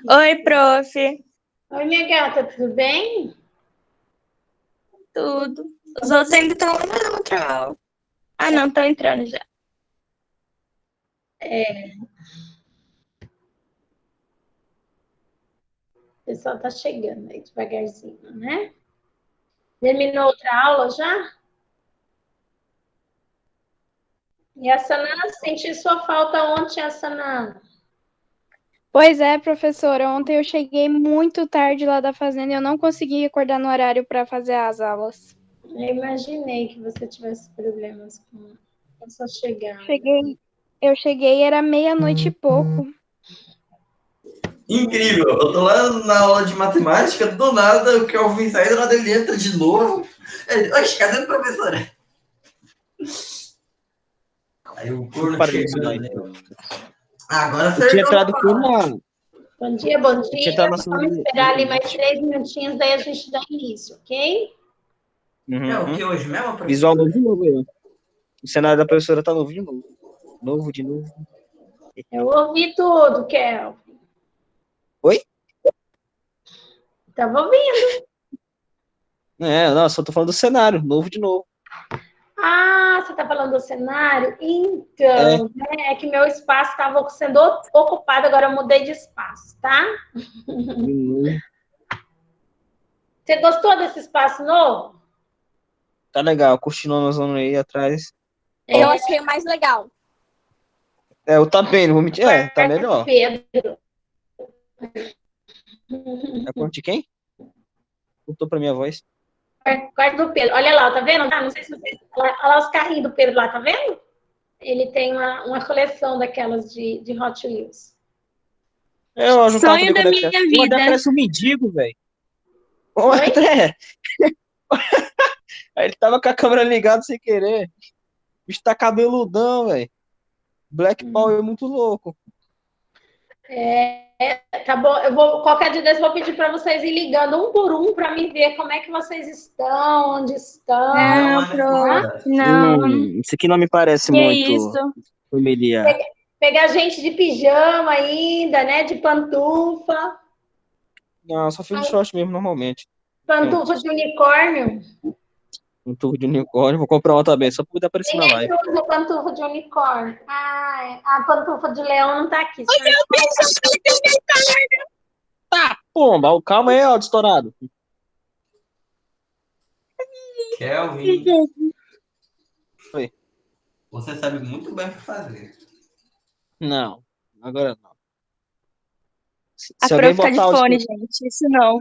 Oi, prof. Oi, minha gata, tudo bem? Tudo. Os outros ainda estão lá na outra aula. Ah, não, estão entrando já. O pessoal tá chegando aí devagarzinho, né? Terminou outra aula já? E a Sana, senti sua falta ontem, a Sana. Pois é, professora. Ontem eu cheguei muito tarde lá da fazenda e eu não consegui acordar no horário para fazer as aulas. Eu imaginei que você tivesse problemas com a sua chegada. Eu cheguei, era meia-noite e pouco. Incrível, eu tô lá na aula de matemática, do nada o Kelvin sai, do nada ele entra de novo. Oxe, cadê a professora? Aí o corno chegando. Agora Eu tinha entrado por lá. Bom dia, bom tinha dia. entrado na Vamos esperar ali mais 3 minutinhos, daí a gente dá início, ok? É o que hoje mesmo, professor? Visual novo de novo aí, ó. O cenário da professora tá novo de novo. Novo de novo. Eu ouvi tudo, Kel. Oi? Tava ouvindo. Não, só tô falando do cenário, novo de novo. Ah, você tá falando do cenário? Então, é que meu espaço estava sendo ocupado, agora eu mudei de espaço, tá? Você gostou desse espaço novo? Tá legal, continuando a zona aí atrás. Eu achei o mais legal. Eu também, não vou mentir. Tá melhor. Pedro. É quarto de quem? Voltou pra minha voz. Quarto do Pedro. Olha lá, tá vendo? Não sei se vocês... Olha lá os carrinhos do Pedro lá, tá vendo? Ele tem uma coleção daquelas de Hot Wheels. Eu acho Sonho da minha vida. Até parece um mendigo, velho. Oi? Até. Aí ele tava com a câmera ligada sem querer. O bicho tá cabeludão, velho. Black Power é muito louco. Tá bom. Qualquer dia desse, eu vou pedir para vocês ir ligando um por um para me ver como é que vocês estão, onde estão. Não, prof. Não. Isso aqui não me parece Que muito isso? familiar. Pegar gente de pijama ainda, né? De pantufa. Não, só fico de short mesmo, normalmente. Pantufa de unicórnio. Um turro de unicórnio, vou comprar uma também, só pra poder aparecer na live. Ninguém usa pantufa de unicórnio. A pantufa de leão não tá aqui. Tá, pomba, calma aí, ó, estourado. Kelvin. Oi. Você sabe muito bem o que fazer. Não, agora não. A prof tá de fone, gente. Isso não.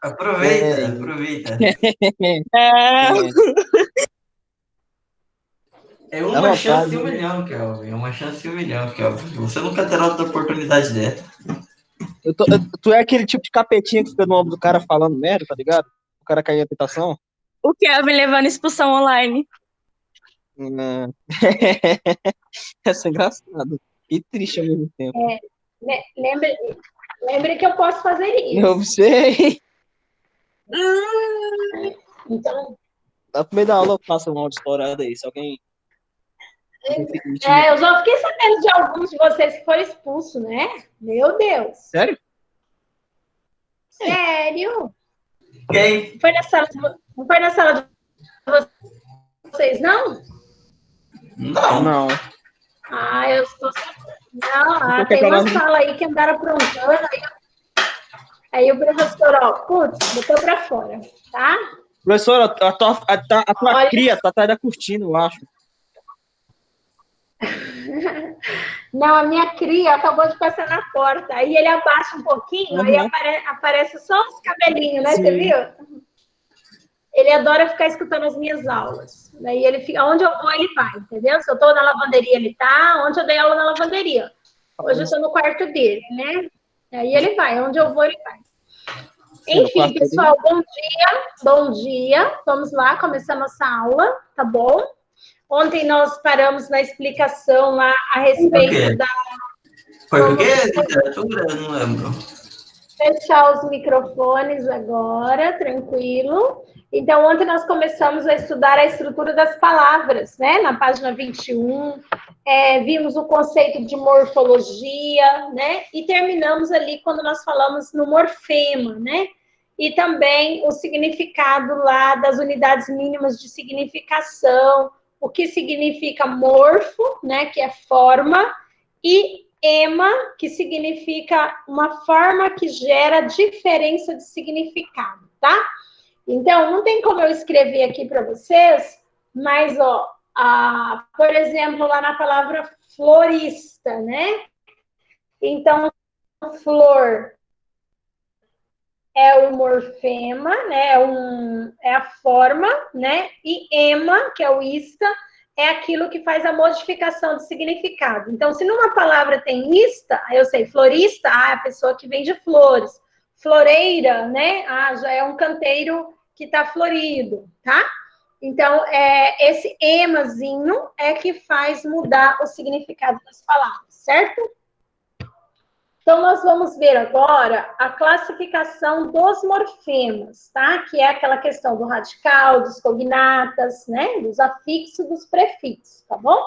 Aproveita. É uma chance em um milhão, Kelvin. É uma chance em um milhão, Kelvin. Você nunca terá outra oportunidade dessa. Tu é aquele tipo de capetinha que fica no ombro do cara falando merda, tá ligado? O cara caiu na tentação. O Kelvin levando expulsão online. Essa é engraçado. E triste ao mesmo tempo. Lembre que eu posso fazer isso. Eu sei. Então... No meio da aula eu passo uma estourada aí. Se alguém... eu já fiquei sabendo de alguns de vocês que foram expulsos, né? Meu Deus. Sério? Sério? Quem? Não foi na sala de vocês, não? Não. Eu estou... Não, tem uma sala aí que andaram aprontando. Aí o professor, botou pra fora, tá? Professora, a tua cria tá atrás da cortina, eu acho. Não, a minha cria acabou de passar na porta. Aí ele abaixa um pouquinho, aí aparece só os cabelinhos, né? Sim. Você viu? Ele adora ficar escutando as minhas aulas. Daí ele fica, onde eu vou, ele vai, entendeu? Se eu tô na lavanderia, ele tá. Onde eu dei aula na lavanderia. Hoje eu tô no quarto dele, né? Aí ele vai, onde eu vou, ele vai. Enfim, pessoal, bom dia. Vamos lá, começar nossa aula, tá bom? Ontem nós paramos na explicação lá a respeito da... Português, literatura? Não lembro. Fechar os microfones agora, tranquilo. Então, ontem nós começamos a estudar a estrutura das palavras, né? Na página 21. vimos o conceito de morfologia, né? E terminamos ali quando nós falamos no morfema, né? E também o significado lá das unidades mínimas de significação, o que significa morfo, né? Que é forma, e ema, que significa uma forma que gera diferença de significado, tá? Então, não tem como eu escrever aqui para vocês, mas, ó, por exemplo, lá na palavra florista, né? Então, flor é o morfema, né? É a forma, né? E ema, que é o ista, é aquilo que faz a modificação de significado. Então, se numa palavra tem ista, eu sei, florista, é a pessoa que vende flores. Floreira, né? Já é um canteiro que está florido, tá? Então, esse emazinho é que faz mudar o significado das palavras, certo? Então, nós vamos ver agora a classificação dos morfemas, tá? Que é aquela questão do radical, dos cognatas, né? Dos afixos, dos prefixos, tá bom?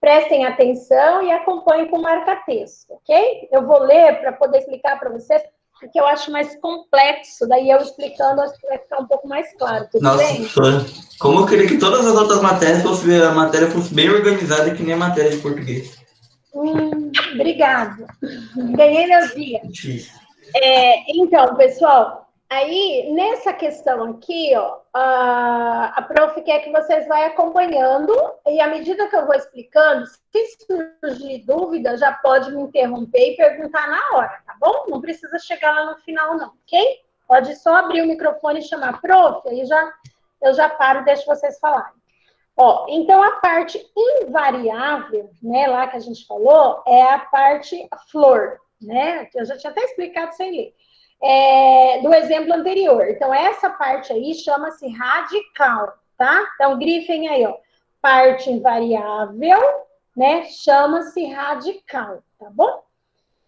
Prestem atenção e acompanhem com marca-texto, ok? Eu vou ler para poder explicar para vocês, porque eu acho mais complexo, daí eu explicando, acho que vai ficar um pouco mais claro, tudo Nossa, bem? professora, como eu queria que todas as outras matérias a matéria fosse bem organizada, que nem a matéria de português. Obrigado. Ganhei meu dia. Difícil. Então, pessoal, aí nessa questão aqui, ó, a prof quer que vocês vão acompanhando e à medida que eu vou explicando, se surgir dúvida, já pode me interromper e perguntar na hora, tá bom? Não precisa chegar lá no final, não, ok? Pode só abrir o microfone e chamar prof, aí eu já paro e deixo vocês falarem. Ó, então, a parte invariável, né, lá que a gente falou, é a parte flor, né? Eu já tinha até explicado sem ler. Do exemplo anterior. Então, essa parte aí chama-se radical, tá? Então, grifem aí, ó. Parte invariável, né? Chama-se radical, tá bom?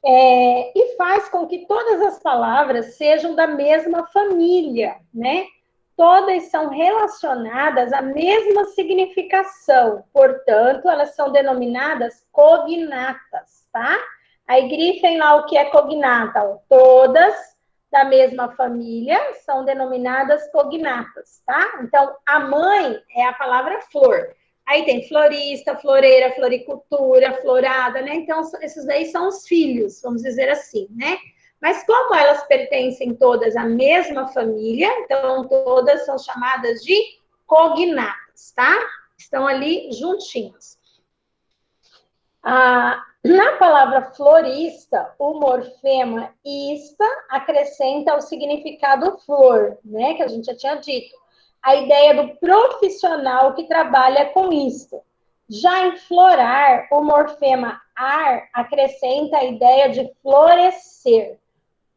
E faz com que todas as palavras sejam da mesma família, né? Todas são relacionadas à mesma significação, portanto, elas são denominadas cognatas, tá? Aí grifem lá o que é cognata, ó. Todas da mesma família são denominadas cognatas, tá? Então, a mãe é a palavra flor. Aí tem florista, floreira, floricultura, florada, né? Então, esses daí são os filhos, vamos dizer assim, né? Mas como elas pertencem todas à mesma família, então todas são chamadas de cognatas, tá? Estão ali juntinhos. Na palavra florista, o morfema ista acrescenta o significado flor, né? Que a gente já tinha dito. A ideia do profissional que trabalha com isto. Já em florar, o morfema ar acrescenta a ideia de florescer.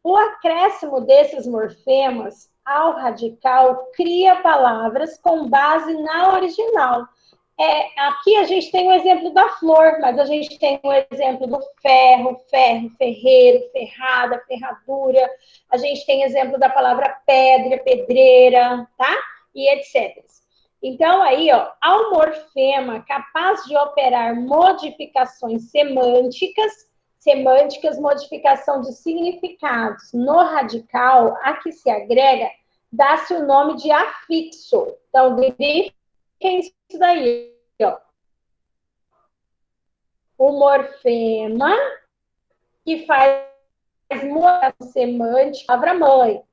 O acréscimo desses morfemas ao radical cria palavras com base na original. Aqui a gente tem o exemplo da flor, mas a gente tem o exemplo do ferro, ferreiro, ferrada, ferradura. A gente tem exemplo da palavra pedra, pedreira, tá? E etc. Então, aí, ó, ao morfema capaz de operar modificações semânticas, modificação de significados no radical, a que se agrega, dá-se o nome de afixo. Então, grifem isso daí, ó. O morfema que faz modificação semântica, a palavra mãe,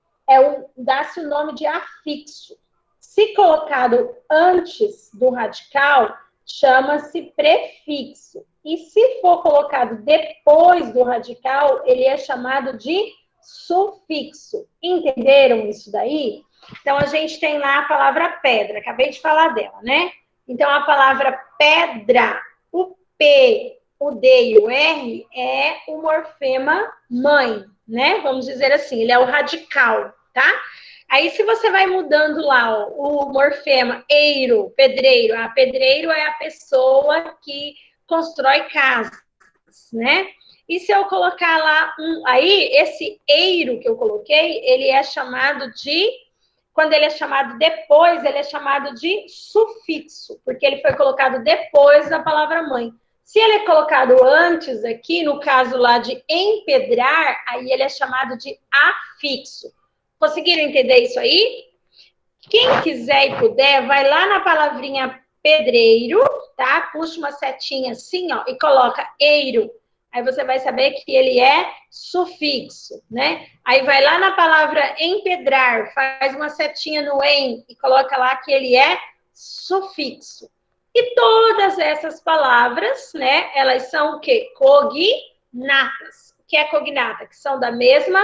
dá-se o nome de afixo. Se colocado antes do radical, chama-se prefixo. E se for colocado depois do radical, ele é chamado de sufixo. Entenderam isso daí? Então, a gente tem lá a palavra pedra, acabei de falar dela, né? Então, a palavra pedra, o P, o D e o R é o morfema mãe, né? Vamos dizer assim, ele é o radical, tá? Aí, se você vai mudando lá ó, o morfema eiro, pedreiro, pedreiro é a pessoa que constrói casas, né? E se eu colocar lá aí, esse eiro que eu coloquei, ele é chamado de, quando ele é chamado depois, ele é chamado de sufixo, porque ele foi colocado depois da palavra mãe. Se ele é colocado antes aqui, no caso lá de empedrar, aí ele é chamado de afixo. Conseguiram entender isso aí? Quem quiser e puder, vai lá na palavrinha pedreiro, tá? Puxa uma setinha assim, ó, e coloca eiro. Aí você vai saber que ele é sufixo, né? Aí vai lá na palavra empedrar, faz uma setinha no em e coloca lá que ele é sufixo. E todas essas palavras, né, elas são o quê? Cognatas. O que é cognata? Que são da mesma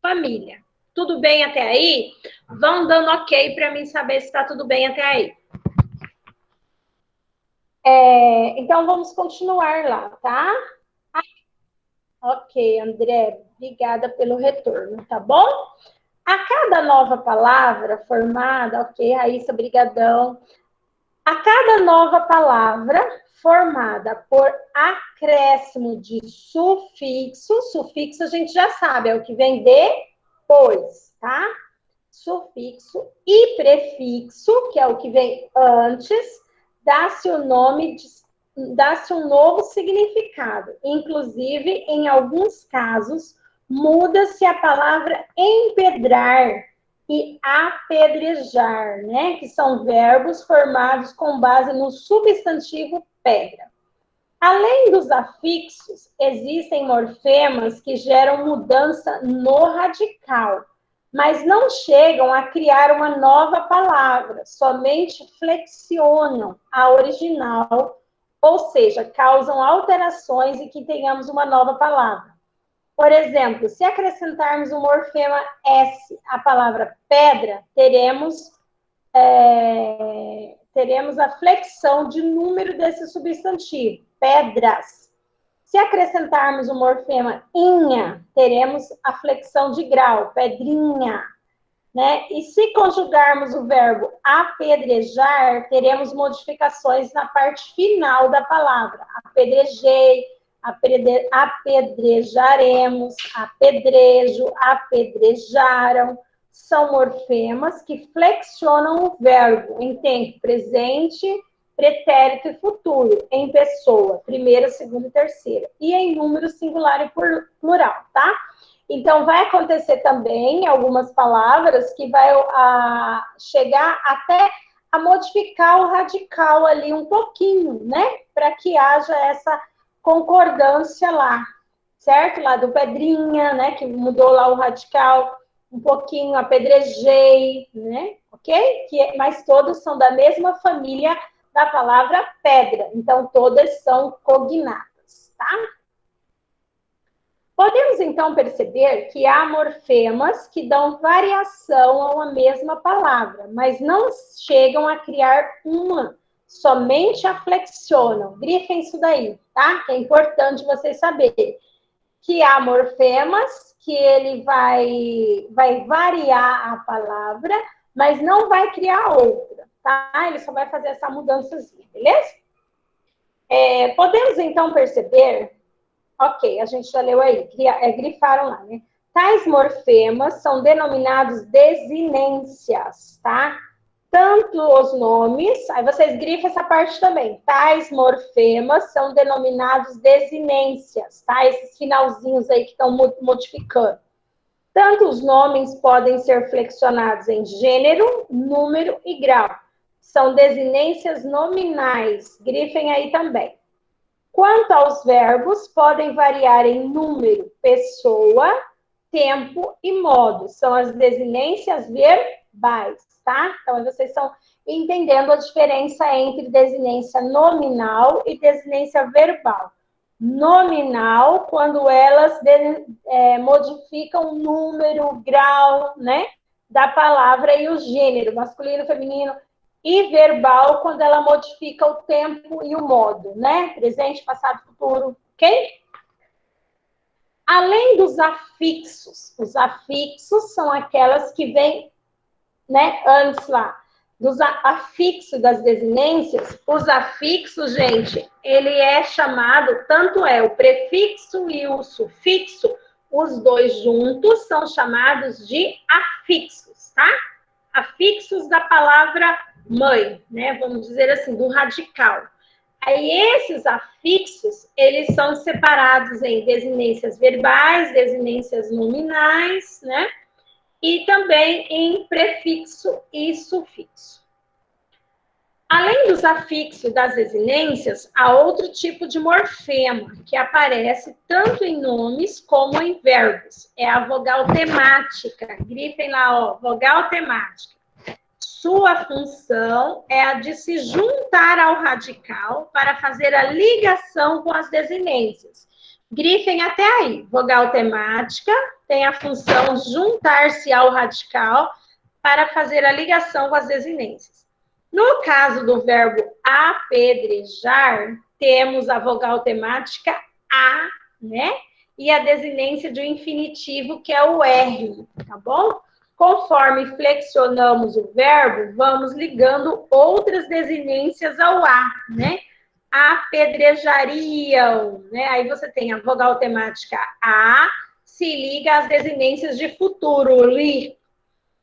família. Tudo bem até aí? Vão dando ok para mim saber se está tudo bem até aí. Então, vamos continuar lá, tá? Ok, André, obrigada pelo retorno, tá bom? A cada nova palavra formada, ok, Raíssa, brigadão. A cada nova palavra formada por acréscimo de sufixo, sufixo a gente já sabe, é o que vem depois, tá? Sufixo e prefixo, que é o que vem antes, dá-se um novo significado. Inclusive, em alguns casos, muda-se a palavra empedrar e apedrejar, né? Que são verbos formados com base no substantivo pedra. Além dos afixos, existem morfemas que geram mudança no radical, mas não chegam a criar uma nova palavra, somente flexionam a original, ou seja, causam alterações e que tenhamos uma nova palavra. Por exemplo, se acrescentarmos o morfema S à palavra pedra, teremos a flexão de número desse substantivo, pedras. Se acrescentarmos o morfema inha, teremos a flexão de grau, pedrinha. Né? E se conjugarmos o verbo apedrejar, teremos modificações na parte final da palavra. Apedrejei, apedrejaremos, apedrejo, apedrejaram. São morfemas que flexionam o verbo em tempo presente, pretérito e futuro, em pessoa, primeira, segunda e terceira, e em número singular e plural, tá? Então, vai acontecer também algumas palavras que vai chegar até a modificar o radical ali um pouquinho, né? Para que haja essa concordância lá, certo? Lá do pedrinha, né? Que mudou lá o radical um pouquinho, apedrejei, né? Ok? Mas todos são da mesma família da palavra pedra. Então, todas são cognatas, tá? Podemos, então, perceber que há morfemas que dão variação a uma mesma palavra, mas não chegam a criar uma, somente a flexionam. Grifem isso daí, tá? Que é importante vocês saberem. Que há morfemas que ele vai variar a palavra, mas não vai criar outra, tá? Ele só vai fazer essa mudançazinha, beleza? Podemos, então, perceber... Ok, a gente já leu aí, grifaram lá, né? Tais morfemas são denominados desinências, tá? Tanto os nomes, aí vocês grifam essa parte também. Tais morfemas são denominados desinências, tá? Esses finalzinhos aí que estão modificando. Tanto os nomes podem ser flexionados em gênero, número e grau. São desinências nominais, grifem aí também. Quanto aos verbos, podem variar em número, pessoa, tempo e modo. São as desinências verbais, tá? Então, vocês estão entendendo a diferença entre desinência nominal e desinência verbal. Nominal, quando elas modificam o número, grau, né, da palavra e o gênero, masculino, feminino, e verbal, quando ela modifica o tempo e o modo, né? Presente, passado, futuro, ok? Além dos afixos, os afixos são aquelas que vêm, né, antes lá, dos afixos das desinências. Os afixos, gente, ele é chamado, tanto é o prefixo e o sufixo, os dois juntos são chamados de afixos, tá? Afixos da palavra mãe, né? Vamos dizer assim, do radical. Aí, esses afixos, eles são separados em desinências verbais, desinências nominais, né? E também em prefixo e sufixo. Além dos afixos das desinências, há outro tipo de morfema, que aparece tanto em nomes como em verbos. É a vogal temática. Grifem lá, ó, vogal temática. Sua função é a de se juntar ao radical para fazer a ligação com as desinências. Grifem até aí. Vogal temática tem a função juntar-se ao radical para fazer a ligação com as desinências. No caso do verbo apedrejar, temos a vogal temática a, né? E a desinência de um infinitivo, que é o R, tá bom? Conforme flexionamos o verbo, vamos ligando outras desinências ao a, né? Apedrejariam, né? Aí você tem a vogal temática a, se liga às desinências de futuro, li.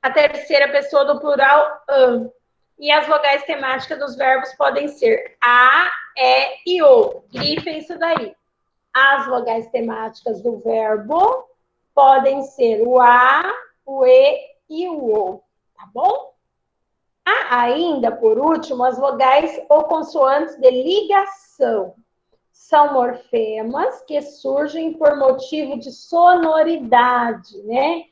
A terceira pessoa do plural, an. E as vogais temáticas dos verbos podem ser a, e o. Grifem isso daí. As vogais temáticas do verbo podem ser o a, o e e o o. Tá bom? Há ainda, por último, as vogais ou consoantes de ligação. São morfemas que surgem por motivo de sonoridade, né?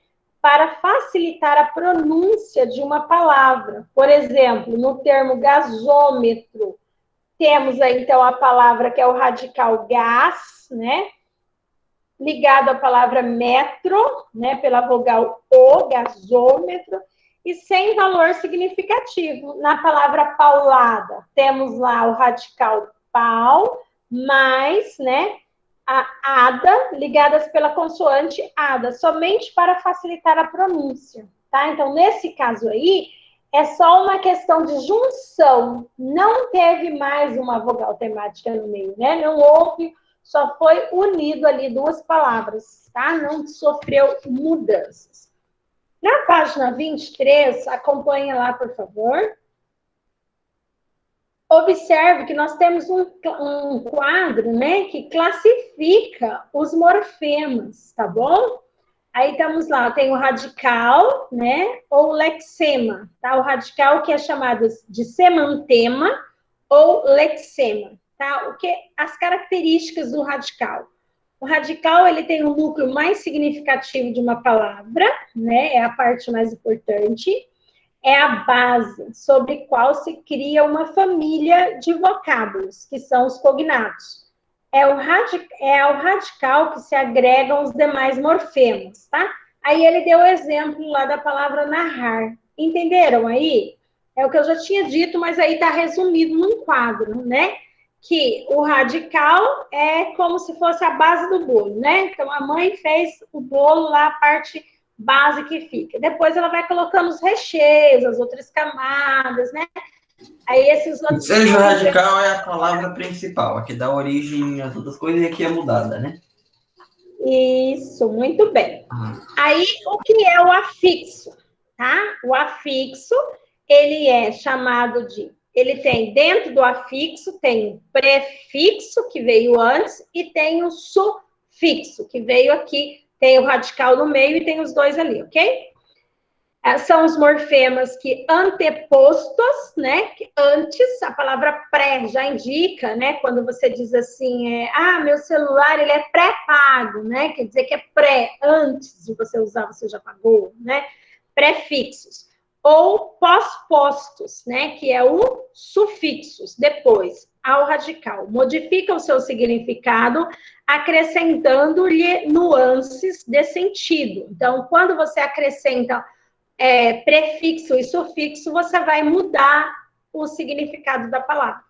Para facilitar a pronúncia de uma palavra. Por exemplo, no termo gasômetro, temos aí, então, a palavra que é o radical gás, né? Ligado à palavra metro, né? Pela vogal O, gasômetro, e sem valor significativo. Na palavra paulada, temos lá o radical pau, mais, né? A ada, ligadas pela consoante ada, somente para facilitar a pronúncia, tá? Então, nesse caso aí, é só uma questão de junção, não teve mais uma vogal temática no meio, né? Não houve, só foi unido ali duas palavras, tá? Não sofreu mudanças. Na página 23, acompanha lá, por favor. Observe que nós temos um quadro, né, que classifica os morfemas, tá bom? Aí estamos lá, tem o radical, né, ou lexema, tá? O radical que é chamado de semantema ou lexema, tá? O que as características do radical? O radical, ele tem o núcleo mais significativo de uma palavra, né? É a parte mais importante. É a base sobre qual se cria uma família de vocábulos, que são os cognatos. É ao radical que se agregam os demais morfemas, tá? Aí ele deu o exemplo lá da palavra narrar. Entenderam aí? É o que eu já tinha dito, mas aí está resumido num quadro, né? Que o radical é como se fosse a base do bolo, né? Então, a mãe fez o bolo lá, a parte base que fica. Depois ela vai colocando os recheios, as outras camadas, né? Aí esses outros... Seja radical é a palavra principal, a que dá origem às outras coisas e aqui é mudada, né? Isso, muito bem. Aí, o que é o afixo? Tá? O afixo, ele é chamado de... Ele tem, dentro do afixo, tem o prefixo, que veio antes, e tem o sufixo, que veio aqui. Tem o radical no meio e tem os dois ali, ok? São os morfemas que antepostos, né? Que antes, a palavra pré já indica, né? Quando você diz assim, meu celular, ele é pré-pago, né? Quer dizer que é pré, antes de você usar, você já pagou, né? Prefixos. Ou pós-postos, né? Que é o sufixos, depois, ao radical. Modifica o seu significado, acrescentando-lhe nuances de sentido. Então, quando você acrescenta prefixo e sufixo, você vai mudar o significado da palavra.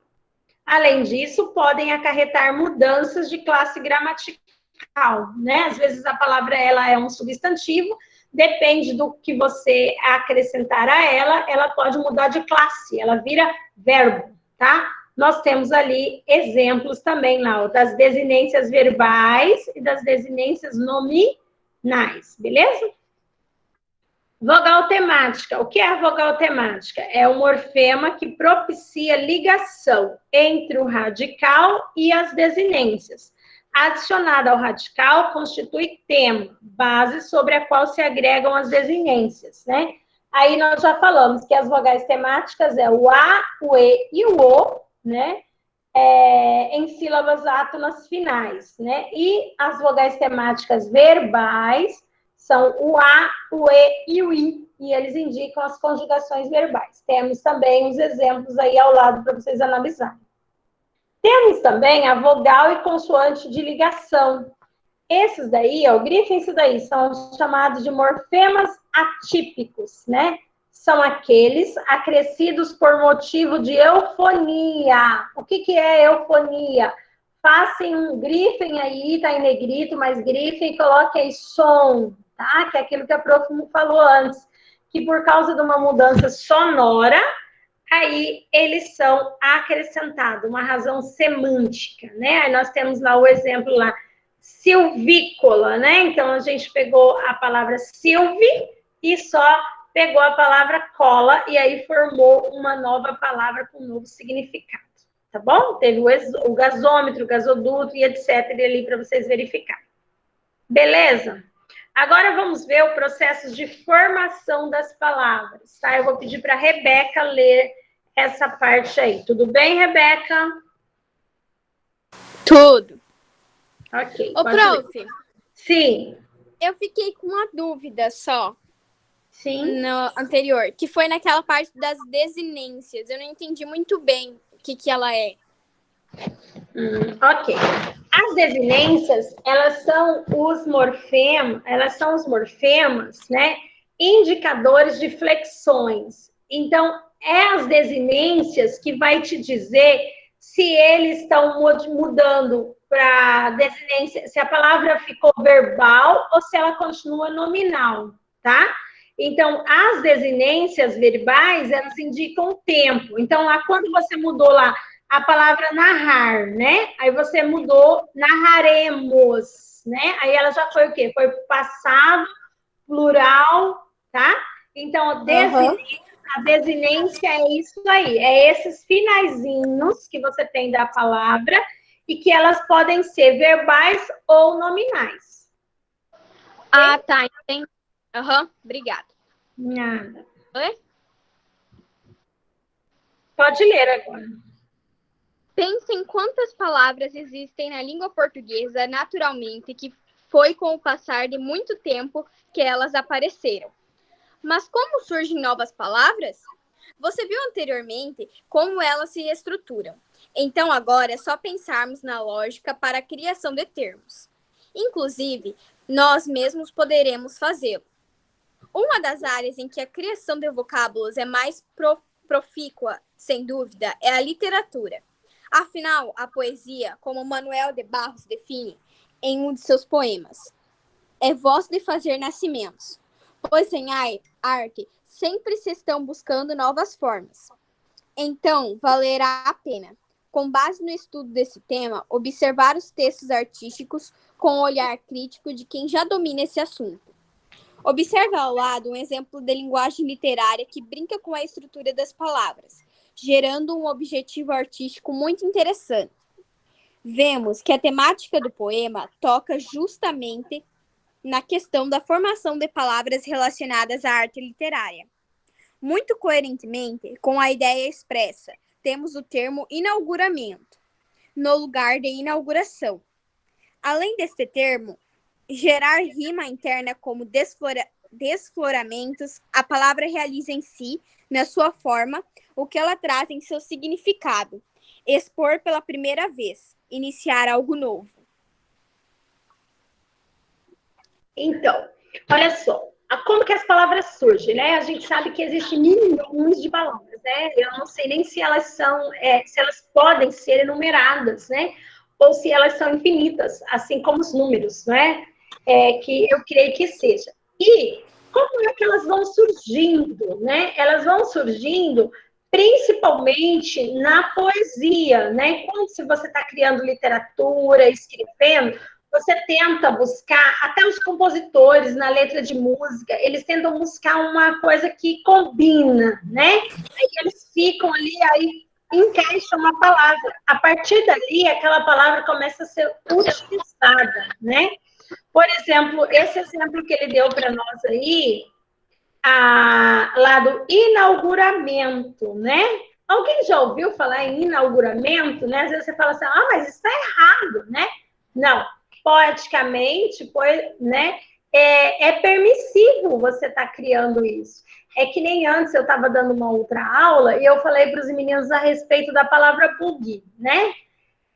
Além disso, podem acarretar mudanças de classe gramatical, né? Às vezes a palavra ela é um substantivo, depende do que você acrescentar a ela, ela pode mudar de classe, ela vira verbo, tá? Nós temos ali exemplos também lá, das desinências verbais e das desinências nominais, beleza? Vogal temática. O que é a vogal temática? É um morfema que propicia ligação entre o radical e as desinências. Adicionada ao radical, constitui tema, base sobre a qual se agregam as desinências, né? Aí nós já falamos que as vogais temáticas é o A, o E e o O, né? Em sílabas átonas finais, né? E as vogais temáticas verbais são o A, o E e o I, e eles indicam as conjugações verbais. Temos também os exemplos aí ao lado para vocês analisarem. Temos também a vogal e consoante de ligação. Esses daí, ó, grifem isso daí, são os chamados de morfemas atípicos, né? São aqueles acrescidos por motivo de eufonia. O que é eufonia? Grifem aí, tá em negrito, mas grifem e coloquem aí som, tá? Que é aquilo que a prof falou antes, que por causa de uma mudança sonora, aí eles são acrescentados, uma razão semântica, né? Aí nós temos lá o exemplo lá, silvícola, né? Então a gente pegou a palavra silvi e só pegou a palavra cola e aí formou uma nova palavra com um novo significado, tá bom? Teve o gasômetro, o gasoduto e etc. ali para vocês verificarem. Beleza? Agora vamos ver o processo de formação das palavras, tá? Eu vou pedir para a Rebeca ler essa parte aí. Tudo bem, Rebeca? Tudo. Ok. Ô, prof. Sim. Eu fiquei com uma dúvida só. Sim. No anterior, que foi naquela parte das desinências. Eu não entendi muito bem o que ela é. Ok. As desinências, elas são os morfemas, né? Indicadores de flexões. Então, é as desinências que vai te dizer se eles estão mudando para desinência, se a palavra ficou verbal ou se ela continua nominal, tá? Então, as desinências verbais, elas indicam o tempo. Então, lá quando você mudou lá a palavra narrar, né? Aí você mudou narraremos, né? Aí ela já foi o quê? Foi passado, plural, tá? Então, a desinência é isso aí. É esses finaizinhos que você tem da palavra e que elas podem ser verbais ou nominais. Ah, tá. Entendi. Obrigada. Nada. Oi? Pode ler agora. Pense em quantas palavras existem na língua portuguesa naturalmente que foi com o passar de muito tempo que elas apareceram. Mas como surgem novas palavras? Você viu anteriormente como elas se estruturam. Então agora é só pensarmos na lógica para a criação de termos. Inclusive, nós mesmos poderemos fazê-lo. Uma das áreas em que a criação de vocábulos é mais profícua, sem dúvida, é a literatura. Afinal, a poesia, como Manuel de Barros define em um de seus poemas, é voz de fazer nascimentos, pois em arte sempre se estão buscando novas formas. Então, valerá a pena, com base no estudo desse tema, observar os textos artísticos com o olhar crítico de quem já domina esse assunto. Observe ao lado um exemplo de linguagem literária que brinca com a estrutura das palavras, gerando um objetivo artístico muito interessante. Vemos que a temática do poema toca justamente na questão da formação de palavras relacionadas à arte literária. Muito coerentemente com a ideia expressa, temos o termo inauguramento, no lugar de inauguração. Além deste termo, gerar rima interna como desfloramentos, a palavra realiza em si, na sua forma, o que ela traz em seu significado. Expor pela primeira vez, iniciar algo novo. Então, olha só, como que as palavras surgem, né? A gente sabe que existem milhões de palavras, né? Eu não sei nem se elas são, se elas podem ser enumeradas, né? Ou se elas são infinitas, assim como os números, né? Que eu creio que seja. E como é que elas vão surgindo, né? Elas vão surgindo principalmente na poesia, né? Quando você está criando literatura, escrevendo, você tenta buscar, até os compositores na letra de música, eles tentam buscar uma coisa que combina, né? Aí eles ficam ali, aí encaixam uma palavra. A partir dali, aquela palavra começa a ser utilizada, né? Por exemplo, esse exemplo que ele deu para nós aí, lá do inauguramento, né? Alguém já ouviu falar em inauguramento, né? Às vezes você fala assim, mas isso está errado, né? Não, poeticamente, né? É permissivo você estar criando isso. É que nem antes eu estava dando uma outra aula e eu falei para os meninos a respeito da palavra bug, né?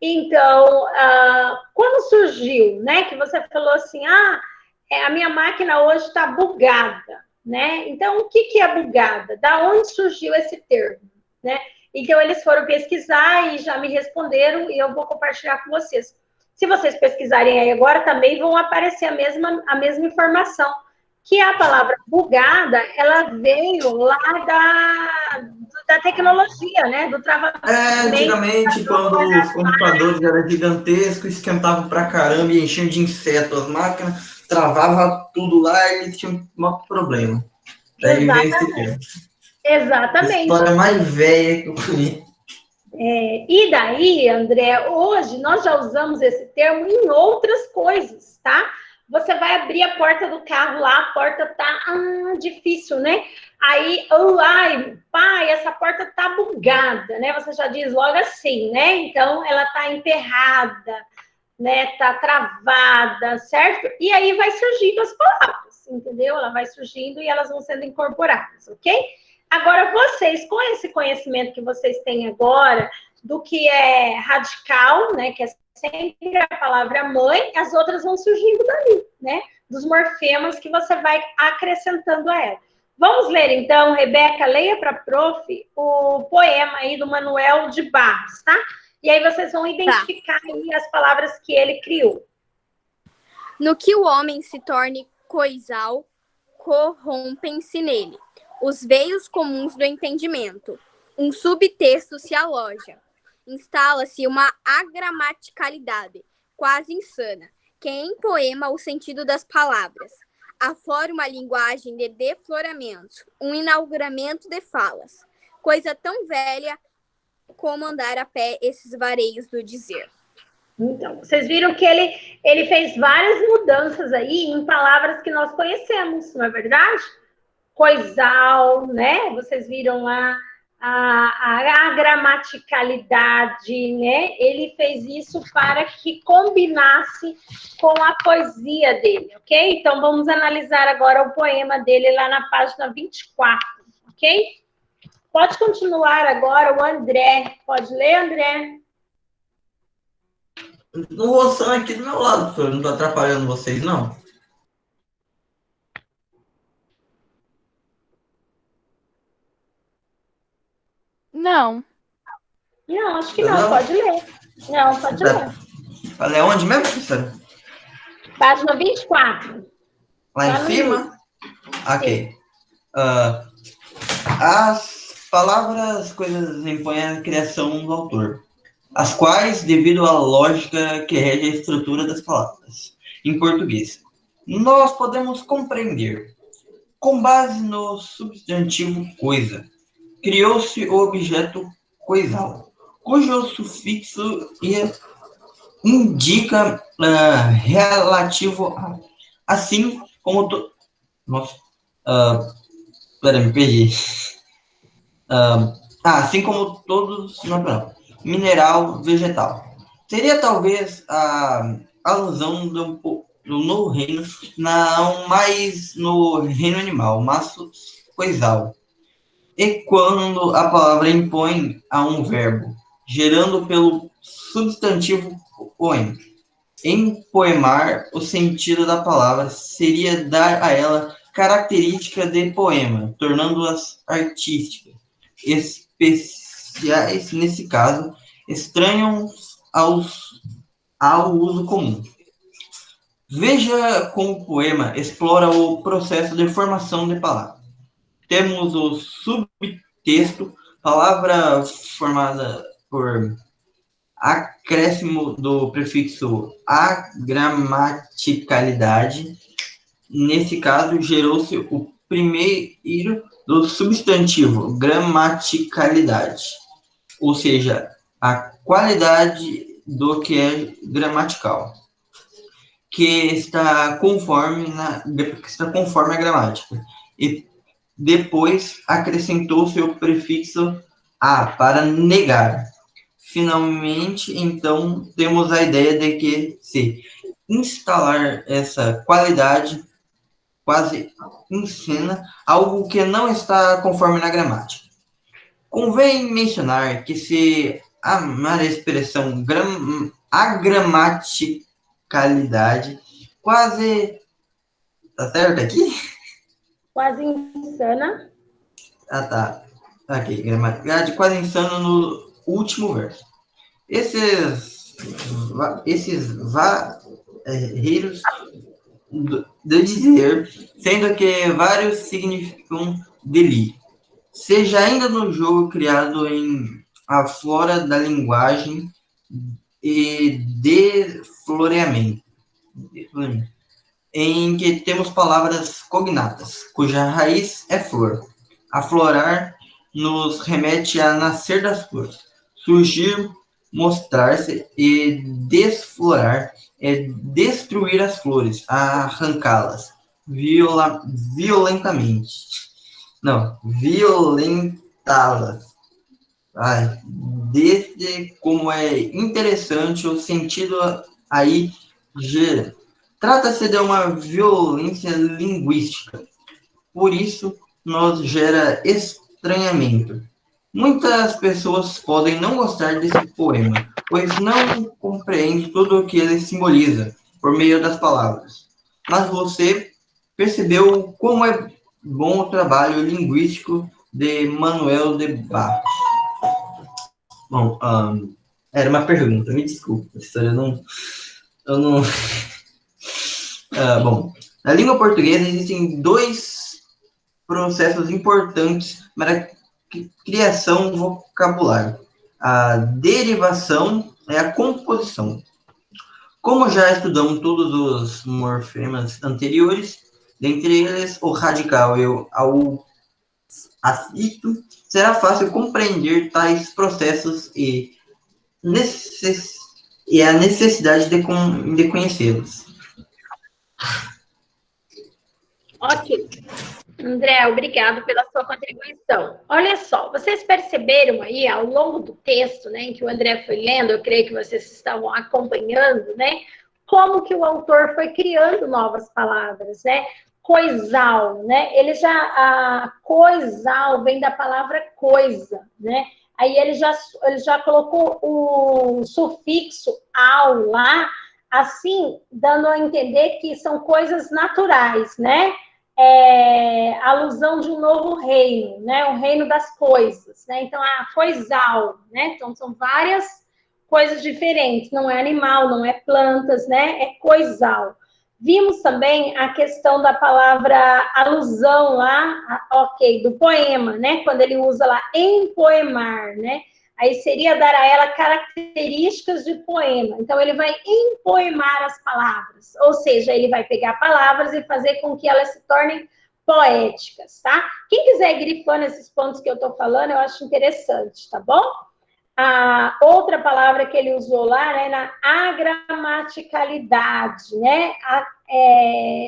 Então, quando surgiu, né? Que você falou assim, a minha máquina hoje está bugada, né? Então, o que é bugada? Da onde surgiu esse termo, né? Então, eles foram pesquisar e já me responderam e eu vou compartilhar com vocês. Se vocês pesquisarem aí agora, também vão aparecer a mesma informação, que a palavra bugada, ela veio lá da tecnologia, né? Do travamento. Antigamente, quando os computadores eram gigantescos, esquentavam pra caramba e enchiam de inseto as máquinas, travava tudo lá e tinha um maior problema. Daí veio esse termo. Exatamente. A história mais velha que eu conheço. E daí, André, hoje nós já usamos esse termo em outras coisas, tá? Você vai abrir a porta do carro lá, a porta tá difícil, né? Aí, pai, essa porta tá bugada, né? Você já diz logo assim, né? Então, ela tá emperrada, né? Tá travada, certo? E aí vai surgindo as palavras, entendeu? Ela vai surgindo e elas vão sendo incorporadas, ok? Agora, vocês, com esse conhecimento que vocês têm agora, do que é radical, né? Que é sempre a palavra mãe, as outras vão surgindo dali, né? Dos morfemas que você vai acrescentando a ela. Vamos ler, então, Rebeca, leia para a prof. O poema aí do Manuel de Barros, tá? E aí vocês vão identificar aí as palavras que ele criou. No que o homem se torne coisal, corrompem-se nele os veios comuns do entendimento. Um subtexto se aloja. Instala-se uma agramaticalidade quase insana, que empoema o sentido das palavras. Aflora uma linguagem de defloramentos, um inauguramento de falas. Coisa tão velha como andar a pé esses vareios do dizer. Então, vocês viram que ele fez várias mudanças aí em palavras que nós conhecemos, não é verdade? Coisal, né? Vocês viram lá a gramaticalidade, né? Ele fez isso para que combinasse com a poesia dele, ok? Então, vamos analisar agora o poema dele lá na página 24, ok? Pode continuar agora o André. Pode ler, André? O Rossão aqui do meu lado, professor. Não tô atrapalhando vocês, não? Não. Não, acho que não. Pode ler. Não, pode ler. Falei onde mesmo, professor? Página 24. Lá em cima? Ok. As palavras, coisas impõem a criação do autor, as quais, devido à lógica que rege a estrutura das palavras, em português, nós podemos compreender. Com base no substantivo coisa, criou-se o objeto coisal, cujo sufixo indica relativo a. Assim como... Peraí, me perdi. Assim como todos natural. Mineral, vegetal. Seria talvez a alusão do novo reino, não mais no reino animal, mas coisal. E quando a palavra impõe a um verbo, gerando pelo substantivo poema. Empoemar, o sentido da palavra seria dar a ela característica de poema, tornando-as artísticas, especiais, nesse caso, estranhos ao uso comum. Veja como o poema explora o processo de formação de palavras. Temos o subtexto, palavra formada por acréscimo do prefixo agramaticalidade. Nesse caso, gerou-se o primeiro do substantivo gramaticalidade, ou seja, a qualidade do que é gramatical, que está conforme a gramática. E depois acrescentou-se o prefixo a para negar. Finalmente, então, temos a ideia de que se instalar essa qualidade quase ensina algo que não está conforme na gramática. Convém mencionar que se amar a expressão agramaticalidade quase... Tá certo aqui? Quase insana. Ah, tá. Aqui, gramaticalidade quase insano no último verso. Esses varreiros de dizer, sendo que vários significam delírio. Seja ainda no jogo criado em a flora da linguagem e de floreamento, em que temos palavras cognatas, cuja raiz é flor. Aflorar nos remete a nascer das flores. Surgir, mostrar-se e desflorar é destruir as flores, arrancá-las violentamente. Não, violentá-las. Ai, desde como é interessante o sentido aí gera. Trata-se de uma violência linguística. Por isso, nos gera estranhamento. Muitas pessoas podem não gostar desse poema, pois não compreendem tudo o que ele simboliza por meio das palavras. Mas você percebeu como é bom o trabalho linguístico de Manuel de Barros. Bom, era uma pergunta, me desculpe, professor, eu não... Bom, na língua portuguesa existem dois processos importantes para a criação do vocabulário. A derivação e a composição. Como já estudamos todos os morfemas anteriores, dentre eles o radical e o aflito, será fácil compreender tais processos e a necessidade de conhecê-los. Ok. André, obrigado pela sua contribuição. Olha só, vocês perceberam aí ao longo do texto, né, em que o André foi lendo, eu creio que vocês estavam acompanhando, né, como que o autor foi criando novas palavras, né? Coisal, né? A coisal vem da palavra coisa, né? Aí ele já colocou o sufixo ao lá, assim, dando a entender que são coisas naturais, né? Alusão de um novo reino, né? O reino das coisas, né? Então, coisal, né? Então, são várias coisas diferentes, não é animal, não é plantas, né? É coisal. Vimos também a questão da palavra alusão lá, ok, do poema, né? Quando ele usa lá empoemar, né? Aí seria dar a ela características de poema. Então, ele vai empoemar as palavras. Ou seja, ele vai pegar palavras e fazer com que elas se tornem poéticas, tá? Quem quiser ir grifando esses pontos que eu tô falando, eu acho interessante, tá bom? A outra palavra que ele usou lá, né, na agramaticalidade, né?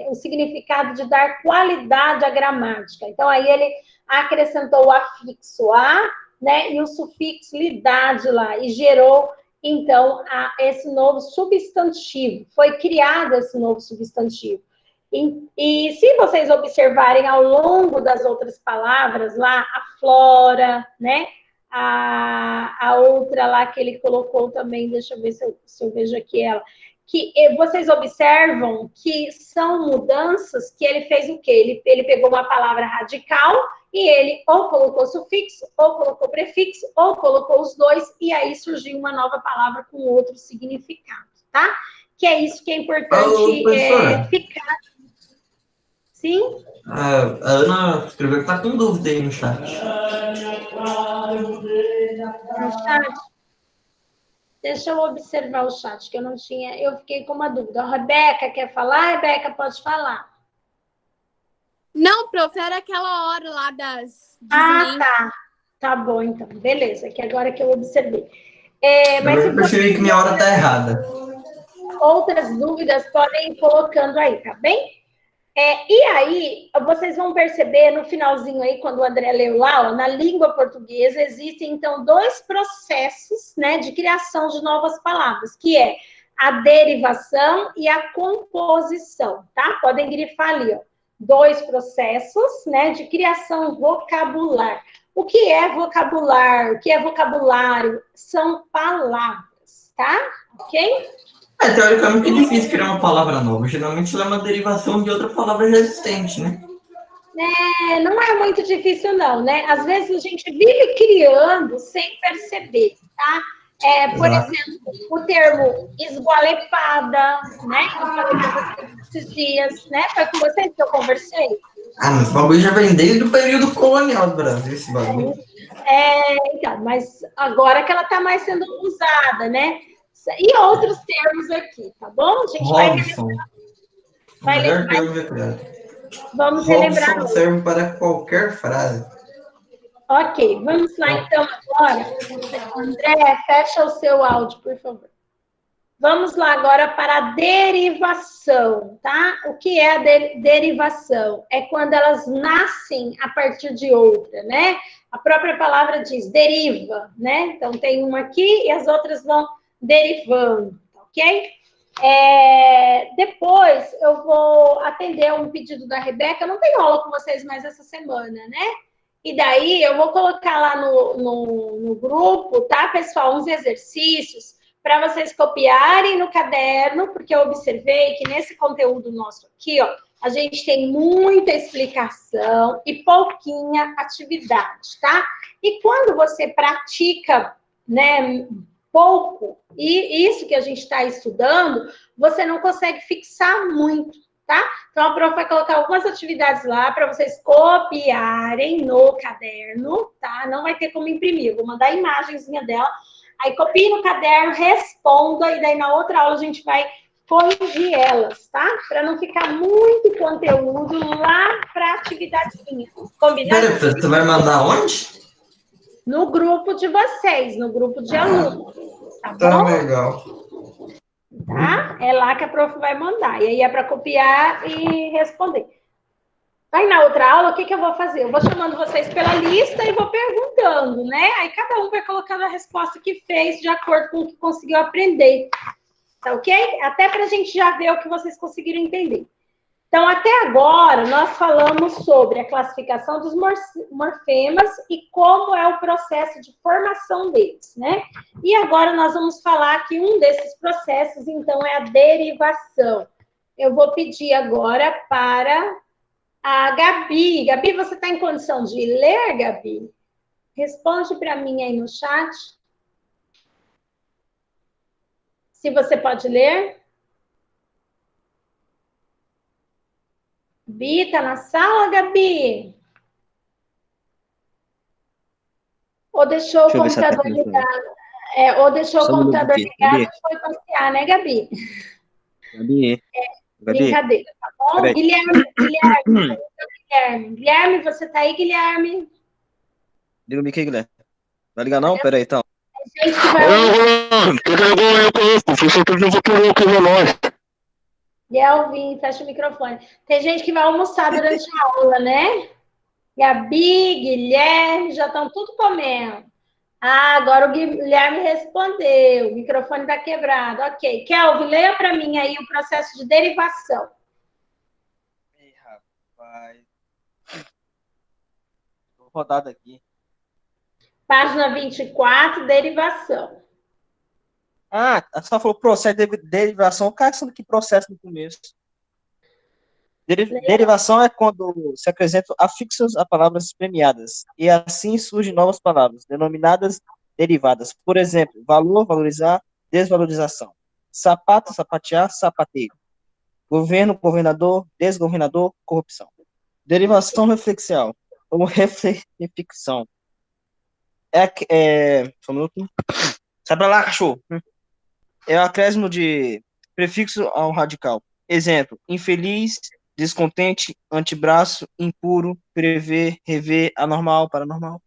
O significado de dar qualidade à gramática. Então, aí ele acrescentou o afixo a, né, e o sufixo lidade lá, e gerou, então, esse novo substantivo. Foi criado esse novo substantivo. E se vocês observarem ao longo das outras palavras lá, a flora, né, a outra lá que ele colocou também, deixa eu ver se eu vejo aqui ela, que vocês observam que são mudanças que ele fez o quê? Ele pegou uma palavra radical e ele ou colocou sufixo, ou colocou prefixo, ou colocou os dois, e aí surgiu uma nova palavra com outro significado, tá? Que é isso que é importante ficar. Sim? A Ana escreveu que tá com dúvida aí no chat. No chat. Deixa eu observar o chat, que eu não tinha. Eu fiquei com uma dúvida. A Rebeca quer falar? Rebeca, pode falar. Não, prof, era aquela hora lá das Ah, Disney. tá. Tá bom, então. Beleza, que agora que eu observei. Mas Agora se eu percebi que minha hora tá errada. outras dúvidas, podem ir colocando aí, tá bem? E aí, vocês vão perceber no finalzinho aí, quando o André leu lá, ó, na língua portuguesa, existem, então, dois processos, né, de criação de novas palavras, que é a derivação e a composição, tá? Podem grifar ali, ó. Dois processos, né, de criação vocabular. O que é vocabular? O que é vocabulário? São palavras, tá? Ok? Teoricamente é difícil criar uma palavra nova. Geralmente ela é uma derivação de outra palavra já existente, né? Não é muito difícil, não, né? Às vezes a gente vive criando sem perceber, tá? Por Exato. exemplo, o termo esgualepada, né? Eu falei para vocês esses dias, né? Foi com vocês que eu conversei. Mas esse bagulho já vem desde o período colonial do Brasil, esse bagulho. Então, mas agora que ela está mais sendo usada, né? E outros termos aqui, tá bom? A gente Robson. O vai melhor lembrar. termo já criado. Vamos relembrar. Robson serve para qualquer frase. Ok, vamos lá então agora. André, fecha o seu áudio, por favor. Vamos lá agora para a derivação, tá? O que é a derivação? É quando elas nascem a partir de outra, né? A própria palavra diz deriva, né? Então tem uma aqui e as outras vão derivando, ok? Depois eu vou atender um pedido da Rebeca. Eu não tenho aula com vocês mais essa semana, né? E daí eu vou colocar lá no grupo, tá, pessoal, uns exercícios para vocês copiarem no caderno, porque eu observei que nesse conteúdo nosso aqui, ó, a gente tem muita explicação e pouquinha atividade, tá? E quando você pratica, né, pouco, e isso que a gente está estudando, você não consegue fixar muito, tá? Então, a prof vai colocar algumas atividades lá para vocês copiarem no caderno, tá? Não vai ter como imprimir, eu vou mandar a imagenzinha dela. Aí, copie no caderno, responda, e daí na outra aula a gente vai corrigir elas, tá? Para não ficar muito conteúdo lá para atividadezinha. Combinado? Peraí, você vai mandar onde? No grupo de vocês, no grupo de alunos, tá Tá bom? legal. Tá? É lá que a prof vai mandar. E aí é para copiar e responder. Aí na outra aula, o que eu vou fazer? Eu vou chamando vocês pela lista e vou perguntando, né? Aí cada um vai colocando a resposta que fez de acordo com o que conseguiu aprender. Tá ok? Até para a gente já ver o que vocês conseguiram entender. Então, até agora, nós falamos sobre a classificação dos morfemas e como é o processo de formação deles, né? E agora nós vamos falar que um desses processos, então, é a derivação. Eu vou pedir agora para a Gabi. Gabi, você está em condição de ler, Gabi? Responde para mim aí no chat. Se você pode ler. Gabi, está na sala, Gabi? Ou deixou o computador ligado? Ou deixou o computador ligado e foi passear, né, Gabi? Gabi. Brincadeira, tá bom? Peraí. Guilherme, você tá aí, Guilherme? Liga o mic aí, Guilherme. Vai ligar não? Peraí, então. Tem gente que vai... Guilherme, fecha o microfone. Tem gente que vai almoçar durante a aula, né? Gabi, Guilherme, já estão tudo comendo. Ah, agora o Guilherme respondeu. O microfone está quebrado. Ok. Kelvin, leia para mim aí o processo de derivação. Ih, rapaz. Tô rodado aqui. Página 24, derivação. Ah, só falou processo de derivação. Cara, sabe que processo no começo? Derivação é quando se acrescentam afixos a palavras premiadas, e assim surgem novas palavras, denominadas derivadas. Por exemplo, valor, valorizar, desvalorização. Sapato, sapatear, sapateiro. Governo, governador, desgovernador, corrupção. Derivação reflexial, ou reflexão. Só um minuto. Sai pra lá, cachorro. é o acréscimo de prefixo ao radical. Exemplo, infeliz, descontente, antebraço, impuro, prever, rever, anormal, paranormal.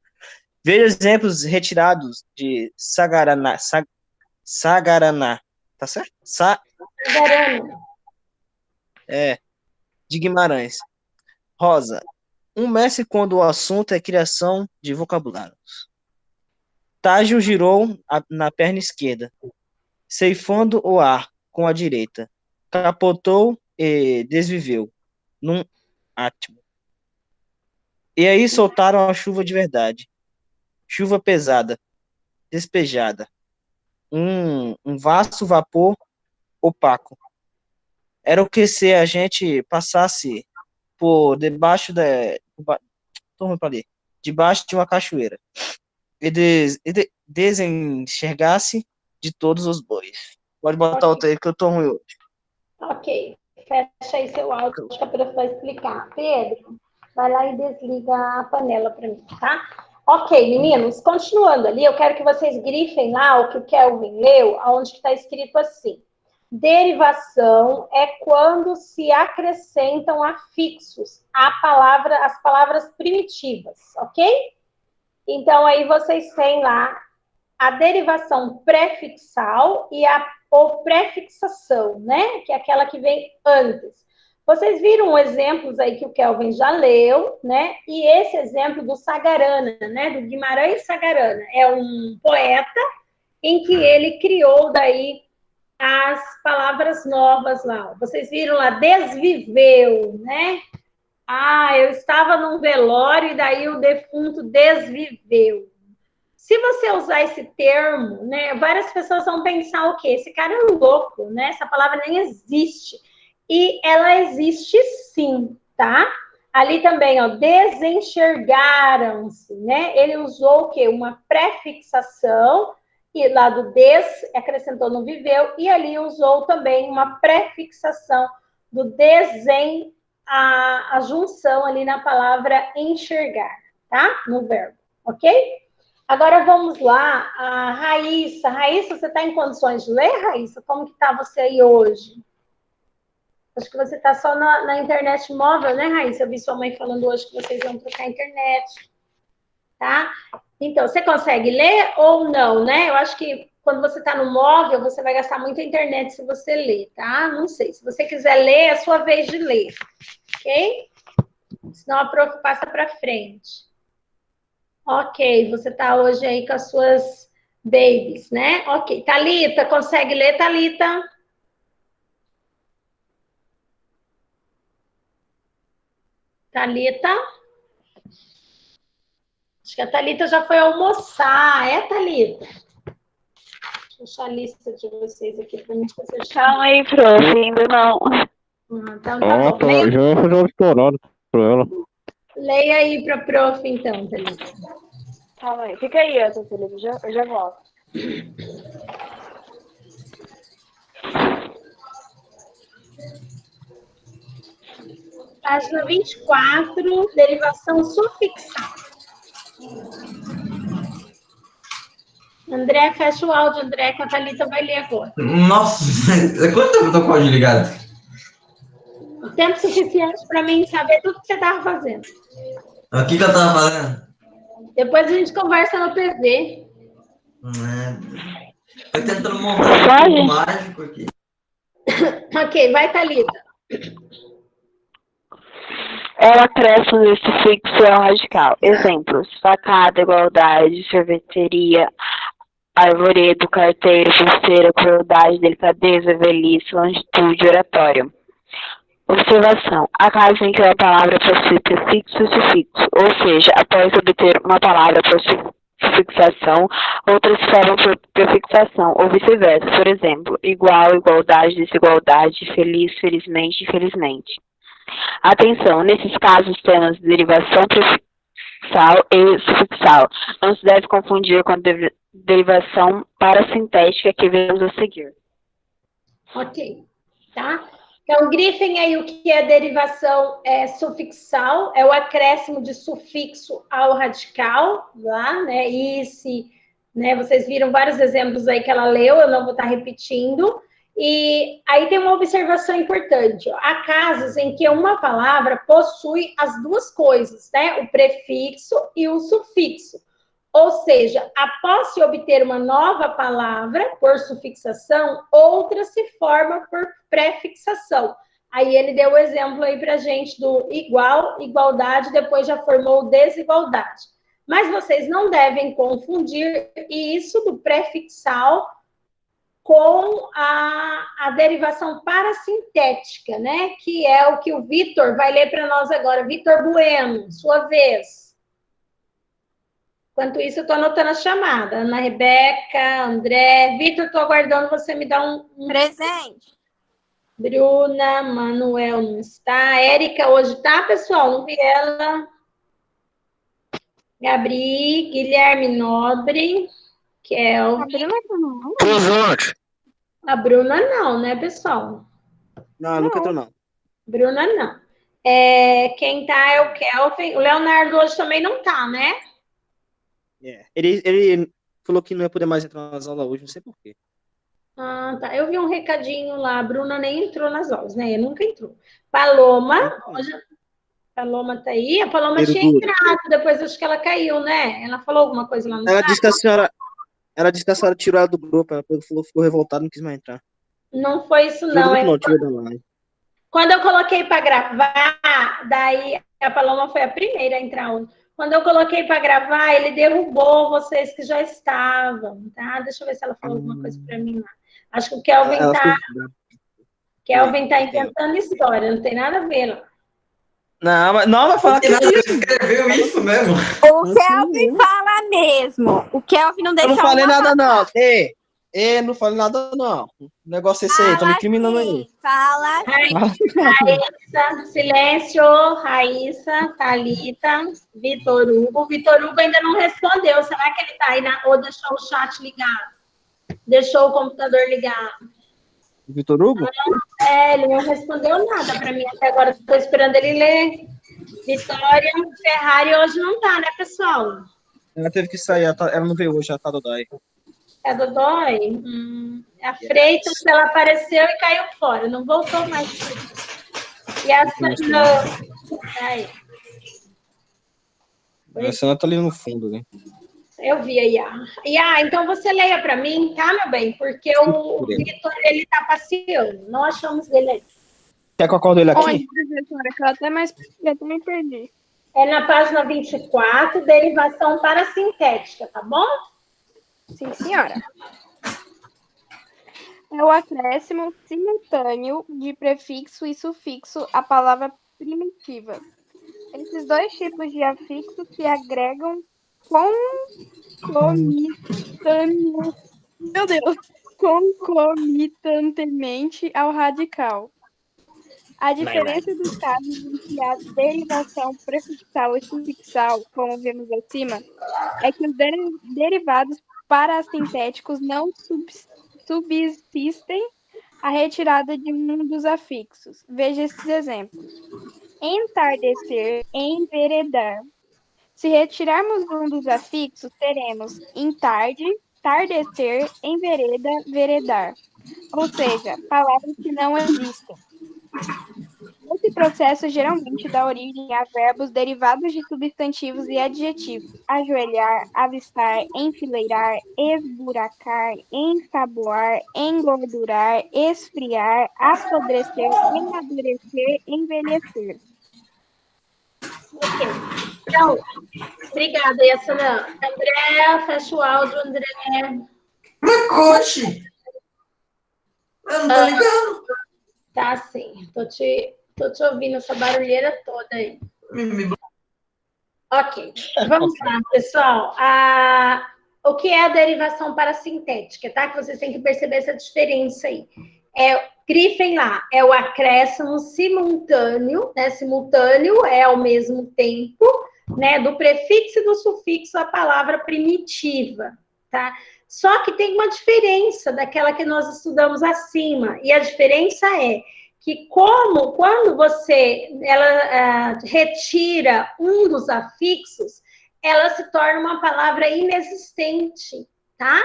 Veja exemplos retirados de Sagaraná, Sagaraná, tá certo? Garano. De Guimarães. Rosa, um mestre quando o assunto é criação de vocabulários. Tágio girou na perna esquerda, ceifando o ar com a direita. Capotou e desviveu num átimo. E aí soltaram a chuva de verdade. Chuva pesada, despejada. Um vasto vapor opaco. Era o que se a gente passasse por debaixo debaixo de uma cachoeira e desenxergasse de todos os bois. Pode botar outra aí que eu tô ruim hoje. Ok. Fecha aí seu áudio, acho que a prof vai explicar. Pedro, vai lá e desliga a panela para mim, tá? Ok, meninos, continuando ali, eu quero que vocês grifem lá o que o Kelvin leu, onde está escrito assim. Derivação é quando se acrescentam afixos às palavras primitivas, ok? Então, aí vocês têm lá a derivação prefixal e ou prefixação, né? Que é aquela que vem antes. Vocês viram exemplos aí que o Kelvin já leu, né? E esse exemplo do Sagarana, né? Do Guimarães Sagarana. É um poeta em que ele criou daí as palavras novas lá. Vocês viram lá, desviveu, né? Eu estava num velório e daí o defunto desviveu. Se você usar esse termo, né, várias pessoas vão pensar o quê? Esse cara é louco, né? Essa palavra nem existe. E ela existe sim, tá? Ali também, ó, desenxergaram-se, né? Ele usou o quê? Uma prefixação, e lá do des, acrescentou no viveu, e ali usou também uma prefixação do a junção ali na palavra enxergar, tá? No verbo, ok? Agora vamos lá, a Raíssa. Raíssa, você está em condições de ler, Raíssa? Como que está você aí hoje? Acho que você está só na internet móvel, né, Raíssa? Eu vi sua mãe falando hoje que vocês vão trocar a internet, tá? Então, você consegue ler ou não, né? Eu acho que quando você está no móvel, você vai gastar muita internet se você ler, tá? Não sei. Se você quiser ler, é a sua vez de ler, ok? Senão a prof passa para frente. Ok, você está hoje aí com as suas babies, né? Ok. Thalita, consegue ler, Thalita? Thalita? Acho que a Thalita já foi almoçar. É, Thalita? Deixa eu achar a lista de vocês aqui para mim. Calma aí, prof, ainda não. Então tá bom. Tá, já vai fazer uma estourada pra ela. Leia aí para a prof, então, Thalita. Calma aí, fica aí, Cecília, eu já volto. Página 24, derivação sufixal. André, fecha o áudio, André, que a Thalita vai ler agora. Nossa, quanto tempo eu tô com o áudio ligado? O tempo suficiente para mim saber tudo que você estava fazendo. O que eu tava fazendo? Depois a gente conversa no PV. Tô tentando montar um mágico aqui. Ok, vai, Thalita. É o acréscimo desse sufixo ao radical. Exemplos: facada, igualdade, sorveteria, arvoredo, carteiro, pulseira, crueldade, delicadeza, velhice, longitude, oratório. Observação: há casos em que a palavra possui prefixo e sufixo, ou seja, após obter uma palavra por sufixação, outras se formam por prefixação, ou vice-versa. Por exemplo, igual, igualdade, desigualdade, feliz, felizmente, infelizmente. Atenção, nesses casos temos derivação prefixal e sufixal. Não se deve confundir com a derivação parasintética que vemos a seguir. Ok, tá? Então, grifem aí o que é derivação sufixal, é o acréscimo de sufixo ao radical, lá, né? Esse, né? Vocês viram vários exemplos aí que ela leu, eu não vou estar repetindo. E aí tem uma observação importante. Ó. Há casos em que uma palavra possui as duas coisas, né? O prefixo e o sufixo. Ou seja, após se obter uma nova palavra por sufixação, outra se forma por prefixação. Aí ele deu o exemplo aí para a gente do igual, igualdade, depois já formou desigualdade. Mas vocês não devem confundir isso do prefixal com a derivação parasintética, né? Que é o que o Vitor vai ler para nós agora. Vitor Bueno, sua vez. Enquanto isso, eu estou anotando a chamada. Ana Rebeca, André. Vitor, estou aguardando você me dar um... Presente. Bruna, Manuel não está. Érica hoje tá, pessoal? Não vi ela. Gabri, Guilherme Nobre, Kelvin. Presente. A Bruna não, né, pessoal? Não, nunca entrou, não. Bruna não. Quem tá é o Kelvin. O Leonardo hoje também não tá, né? Ele falou que não ia poder mais entrar nas aulas hoje, não sei por quê. Ah, tá. Eu vi um recadinho lá. A Bruna nem entrou nas aulas, né? Nunca entrou. Paloma, hoje... Paloma tá aí. A Paloma tinha entrado, depois acho que ela caiu, né? Ela falou alguma coisa lá no Ela chat? disse que a senhora tirou ela do grupo, ela falou, ficou revoltada, não quis mais entrar. Não foi isso, Tirou do não. grupo, não, tirou da live. Quando eu coloquei para gravar, daí a Paloma foi a primeira a entrar hoje. Quando eu coloquei para gravar, ele derrubou vocês que já estavam, tá? Deixa eu ver se ela falou alguma coisa para mim lá. Acho que o Kelvin tá inventando história, não tem nada a ver lá. Não, vai falar que escreveu isso mesmo. O Kelvin fala mesmo. O Kelvin não eu deixou não falei uma nada, passar. não. Não falei nada, não. O negócio é esse aí, tô me incriminando aí. Fala Raíssa, silêncio, Raíssa, Thalita, Vitor Hugo. O Vitor Hugo ainda não respondeu. Será que ele tá aí ou deixou o chat ligado? Deixou o computador ligado? Vitor Hugo? Ele não respondeu nada para mim até agora. Estou esperando ele ler. Vitória Ferrari hoje não tá, né, pessoal? Ela teve que sair, ela não veio hoje, ela tá Dodói. É Dodói? A Freitas, ela apareceu e caiu fora. Não voltou mais. E a Sandra... A Sandra tá ali no fundo, né? Eu vi a Iá. Então você leia para mim, tá, meu bem? Porque o Vitor, ele tá passeando. Não achamos dele aí. Quer que eu acorde ele aqui? Onde, professora? Que eu até me perdi. É na página 24, derivação parasintética, tá bom? Sim, senhora. É o acréscimo simultâneo de prefixo e sufixo à palavra primitiva. Esses dois tipos de afixos se agregam concomitantemente ao radical. A diferença dos casos em que a derivação prefixal e sufixal, como vimos acima, é que os derivados parasintéticos não subsistem a retirada de um dos afixos. Veja esses exemplos. Entardecer, enveredar. Se retirarmos um dos afixos, teremos entarde, tardecer, envereda, veredar. Ou seja, palavras que não existem. Esse processo geralmente dá origem a verbos derivados de substantivos e adjetivos. Ajoelhar, avistar, enfileirar, esburacar, ensaboar, engordurar, esfriar, apodrecer, amadurecer, envelhecer. Ok. Então, obrigada, Yassana. André, fecha o áudio, André. Mas coche! Eu não tô ligando. Tá sim. Tô te ouvindo essa barulheira toda aí. Ok. Vamos lá, pessoal. O que é a derivação parasintética, tá? Que vocês têm que perceber essa diferença aí. Grifem lá, é o acréscimo simultâneo, né? Simultâneo é ao mesmo tempo, né? Do prefixo e do sufixo à palavra primitiva, tá? Só que tem uma diferença daquela que nós estudamos acima, e a diferença é que quando ela retira um dos afixos, ela se torna uma palavra inexistente, tá?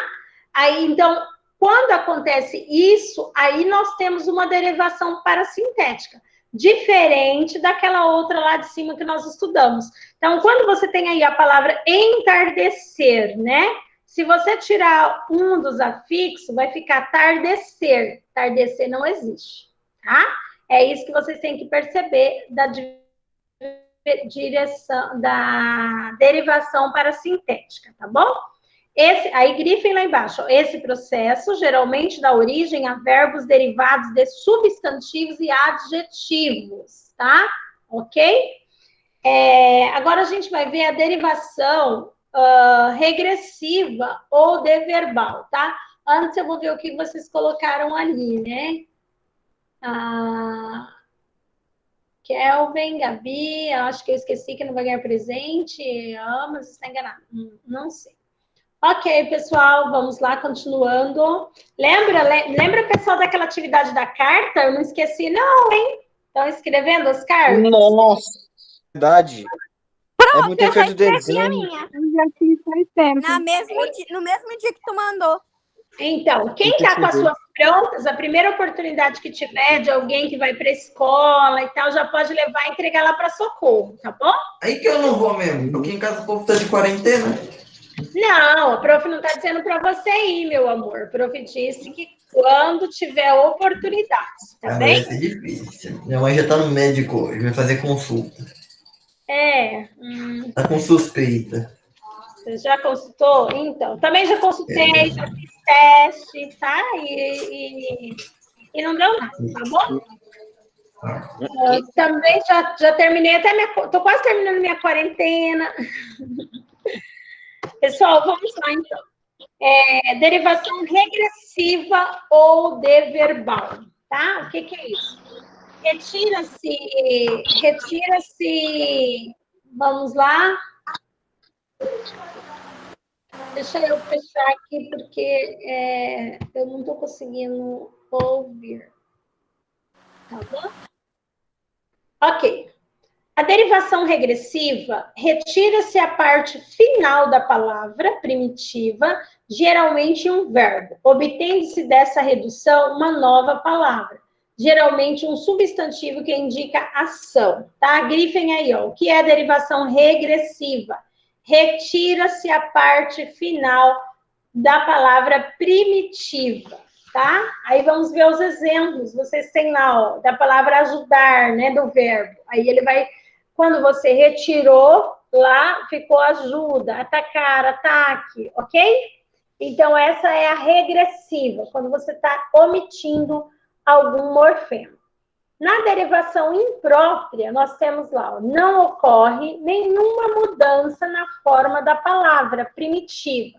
Aí, então, quando acontece isso, aí nós temos uma derivação parasintética, diferente daquela outra lá de cima que nós estudamos. Então, quando você tem aí a palavra entardecer, né? Se você tirar um dos afixos, vai ficar tardecer. Tardecer não existe, tá? É isso que vocês têm que perceber da derivação parasintética, tá bom? Aí grifem lá embaixo. Esse processo geralmente dá origem a verbos derivados de substantivos e adjetivos, tá? Ok? Agora a gente vai ver a derivação regressiva ou de verbal, tá? Antes eu vou ver o que vocês colocaram ali, né? Kelvin, Gabi, acho que eu esqueci que não vai ganhar presente. Mas você está enganado. Não sei. Ok, pessoal, vamos lá, continuando. Lembra, pessoal, daquela atividade da carta? Eu não esqueci, não, hein? Estão escrevendo as cartas? Nossa, verdade. É muito eu já feito escrevi a desenho. minha. Eu já fiz faz tempo. No mesmo dia que tu mandou. Então, quem está com as suas prontas, a primeira oportunidade que tiver de alguém que vai para a escola e tal, já pode levar e entregar lá para Socorro, tá bom? Aí que eu não vou mesmo, porque em casa o povo tá de quarentena. Não, a prof não está dizendo para você ir, meu amor. A prof disse que quando tiver oportunidade, tá bem? Vai ser difícil. Minha mãe já tá no médico hoje, vai fazer consulta. Tá com suspeita. Você já consultou? Então, também já consultei, já fiz teste, tá? E não deu nada, tá bom? Também já terminei até tô quase terminando minha quarentena. Pessoal, vamos lá, então. Derivação regressiva ou de verbal, tá? O que é isso? Retira-se, vamos lá. Deixa eu fechar aqui, porque eu não estou conseguindo ouvir. Tá bom? Ok. A derivação regressiva retira-se a parte final da palavra primitiva, geralmente um verbo, obtendo-se dessa redução uma nova palavra, geralmente um substantivo que indica ação, tá? Grifem aí, ó. O que é a derivação regressiva? Retira-se a parte final da palavra primitiva, tá? Aí vamos ver os exemplos. Vocês têm lá, ó, da palavra ajudar, né, do verbo. Aí ele vai, quando você retirou, lá ficou ajuda, atacar, ataque, ok? Então, essa é a regressiva, quando você está omitindo algum morfema. Na derivação imprópria, nós temos lá, ó, não ocorre nenhuma mudança na forma da palavra primitiva.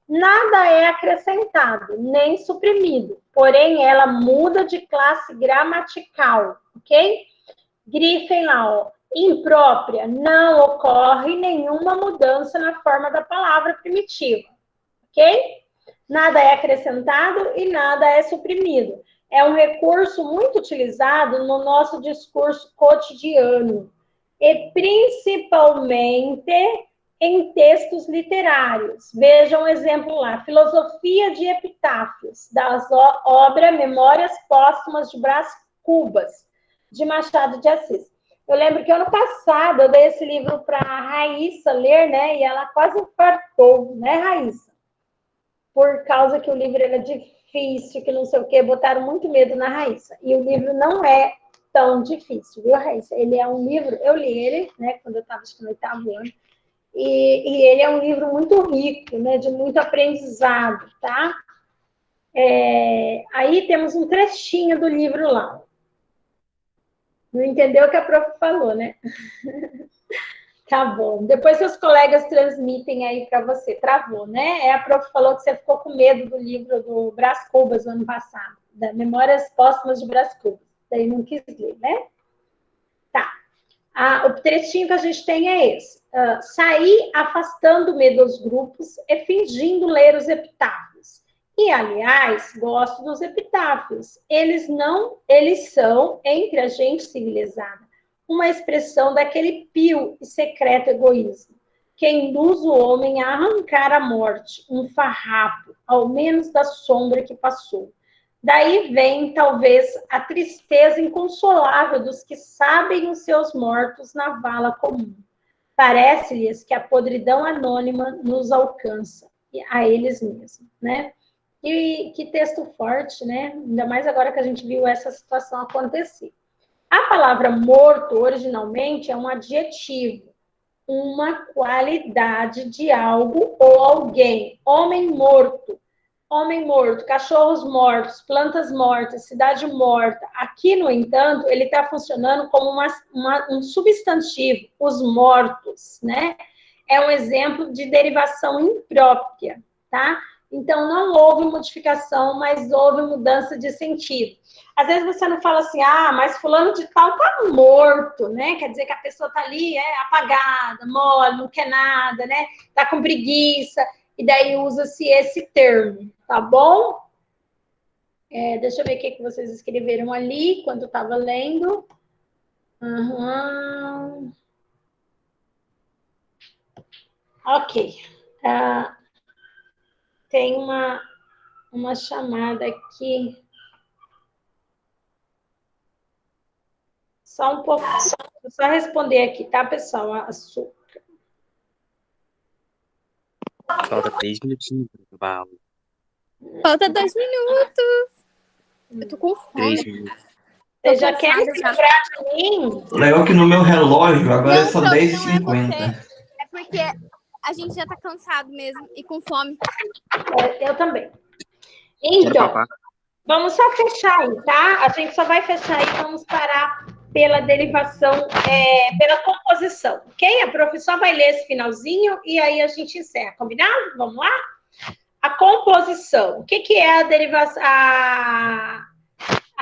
Nada é acrescentado, nem suprimido, porém ela muda de classe gramatical, ok? Grifem lá, ó, imprópria, não ocorre nenhuma mudança na forma da palavra primitiva, ok? Nada é acrescentado e nada é suprimido. É um recurso muito utilizado no nosso discurso cotidiano e principalmente em textos literários. Vejam um exemplo lá, Filosofia de Epitáfios, da obra Memórias Póstumas de Brás Cubas, de Machado de Assis. Eu lembro que ano passado eu dei esse livro para a Raíssa ler, né? E ela quase infartou, né, Raíssa? Por causa que o livro era difícil, que não sei o quê, botaram muito medo na Raíssa. E o livro não é tão difícil, viu, Raíssa? Ele é um livro, eu li ele, né, quando eu estava no 8º ano, e ele é um livro muito rico, né, de muito aprendizado, tá? Aí temos um trechinho do livro lá. Não entendeu o que a prof falou, né? Tá bom. Depois seus colegas transmitem aí para você. Travou, né? A prof falou que você ficou com medo do livro do Brás Cubas no ano passado, da Memórias Póstumas de Brás Cubas. Daí não quis ler, né? Tá. O trechinho que a gente tem é esse. Saí afastando-me dos grupos e fingindo ler os epitáfios. E, aliás, gosto dos epitáfios. Eles são, entre a gente civilizada, uma expressão daquele pio e secreto egoísmo. quem induz o homem a arrancar a morte, um farrapo, ao menos da sombra que passou. Daí vem, talvez, a tristeza inconsolável dos que sabem os seus mortos na vala comum. Parece-lhes que a podridão anônima nos alcança, a eles mesmos, né? E que texto forte, né? Ainda mais agora que a gente viu essa situação acontecer. A palavra morto, originalmente, é um adjetivo, uma qualidade de algo ou alguém. Homem morto, cachorros mortos, plantas mortas, cidade morta. Aqui, no entanto, ele está funcionando como um substantivo, os mortos, né? É um exemplo de derivação imprópria, tá? Então, não houve modificação, mas houve mudança de sentido. Às vezes você não fala assim, mas fulano de tal tá morto, né? Quer dizer que a pessoa tá ali, apagada, mole, não quer nada, né? Tá com preguiça, e daí usa-se esse termo, tá bom? Deixa eu ver o que vocês escreveram ali, quando eu tava lendo. Ok. Tem uma chamada aqui. Só um pouco. Vou só responder aqui, tá, pessoal? Açúcar. Falta 3 minutinhos para acabar a aula. Falta 2 minutos. Eu tô com fome. 3 minutos. Você já quer se livrar de mim? Legal que no meu relógio agora Não, são prof, 10h50. não é você. É porque a gente já tá cansado mesmo e com fome. Eu também. Então, vamos só fechar aí, tá? A gente só vai fechar aí, vamos parar pela derivação, pela composição, ok? A prof só vai ler esse finalzinho e aí a gente encerra, combinado? Vamos lá? A composição. O que é a derivação? A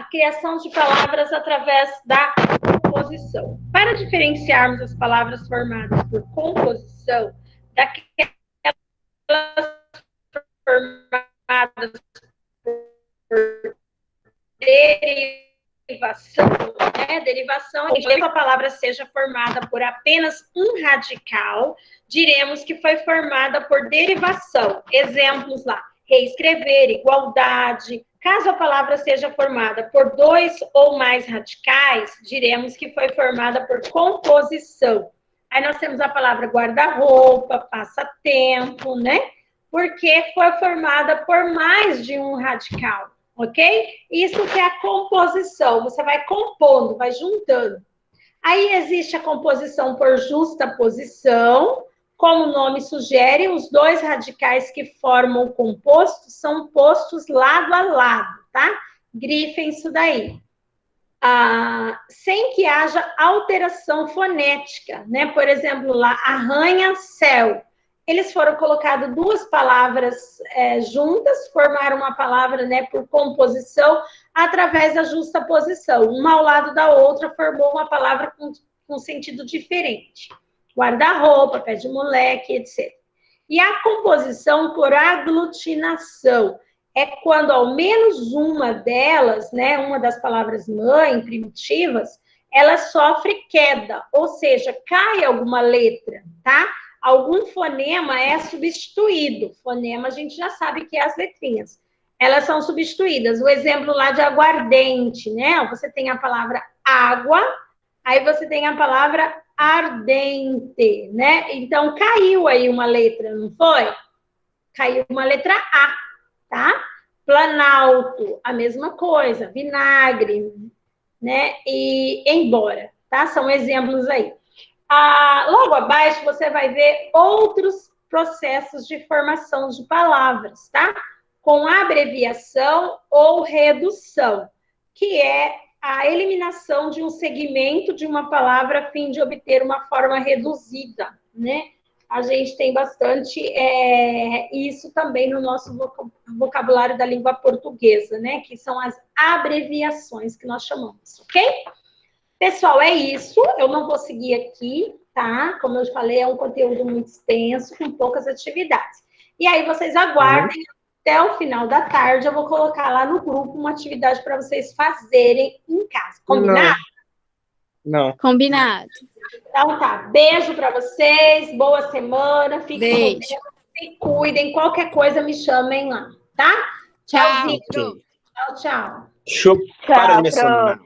criação de palavras através da composição. Para diferenciarmos as palavras formadas por composição daquelas formadas por derivação, né? Derivação é que a palavra seja formada por apenas um radical, diremos que foi formada por derivação. Exemplos lá: reescrever, igualdade. Caso a palavra seja formada por 2 ou mais radicais, diremos que foi formada por composição. Aí nós temos a palavra guarda-roupa, passatempo, né? Porque foi formada por mais de um radical, ok? Isso que é a composição. Você vai compondo, vai juntando. Aí existe a composição por justaposição. Como o nome sugere, os dois radicais que formam o composto são postos lado a lado, tá? Grifem isso daí. Sem que haja alteração fonética, né? Por exemplo, lá, arranha-céu. Eles foram colocadas duas palavras juntas, formaram uma palavra, né, por composição, através da justaposição. Uma ao lado da outra formou uma palavra com sentido diferente. Guarda-roupa, pé de moleque, etc. E a composição por aglutinação é quando ao menos uma delas, né, uma das palavras mãe, primitivas, ela sofre queda, ou seja, cai alguma letra, tá? Algum fonema é substituído. Fonema a gente já sabe que é as letrinhas. Elas são substituídas. O exemplo lá de aguardente, né? Você tem a palavra água, aí você tem a palavra ardente, né? Então, caiu aí uma letra, não foi? Caiu uma letra A, tá? Planalto, a mesma coisa. Vinagre, né? E embora, tá? São exemplos aí. Logo abaixo, você vai ver outros processos de formação de palavras, tá? Com abreviação ou redução, que é a eliminação de um segmento de uma palavra a fim de obter uma forma reduzida, né? A gente tem bastante isso também no nosso vocabulário da língua portuguesa, né? Que são as abreviações que nós chamamos, ok? Pessoal, é isso. Eu não vou seguir aqui, tá? Como eu falei, é um conteúdo muito extenso, com poucas atividades. E aí, vocês aguardem até o final da tarde. Eu vou colocar lá no grupo uma atividade para vocês fazerem em casa. Combinado? Não. Combinado. Então tá. Beijo pra vocês. Boa semana. Fiquem com Beijo. Deus. Se cuidem. Qualquer coisa me chamem lá, tá? Tchau. Tchauzinho. Ok. Tchau, tchau. Chupar Tchau, nacional.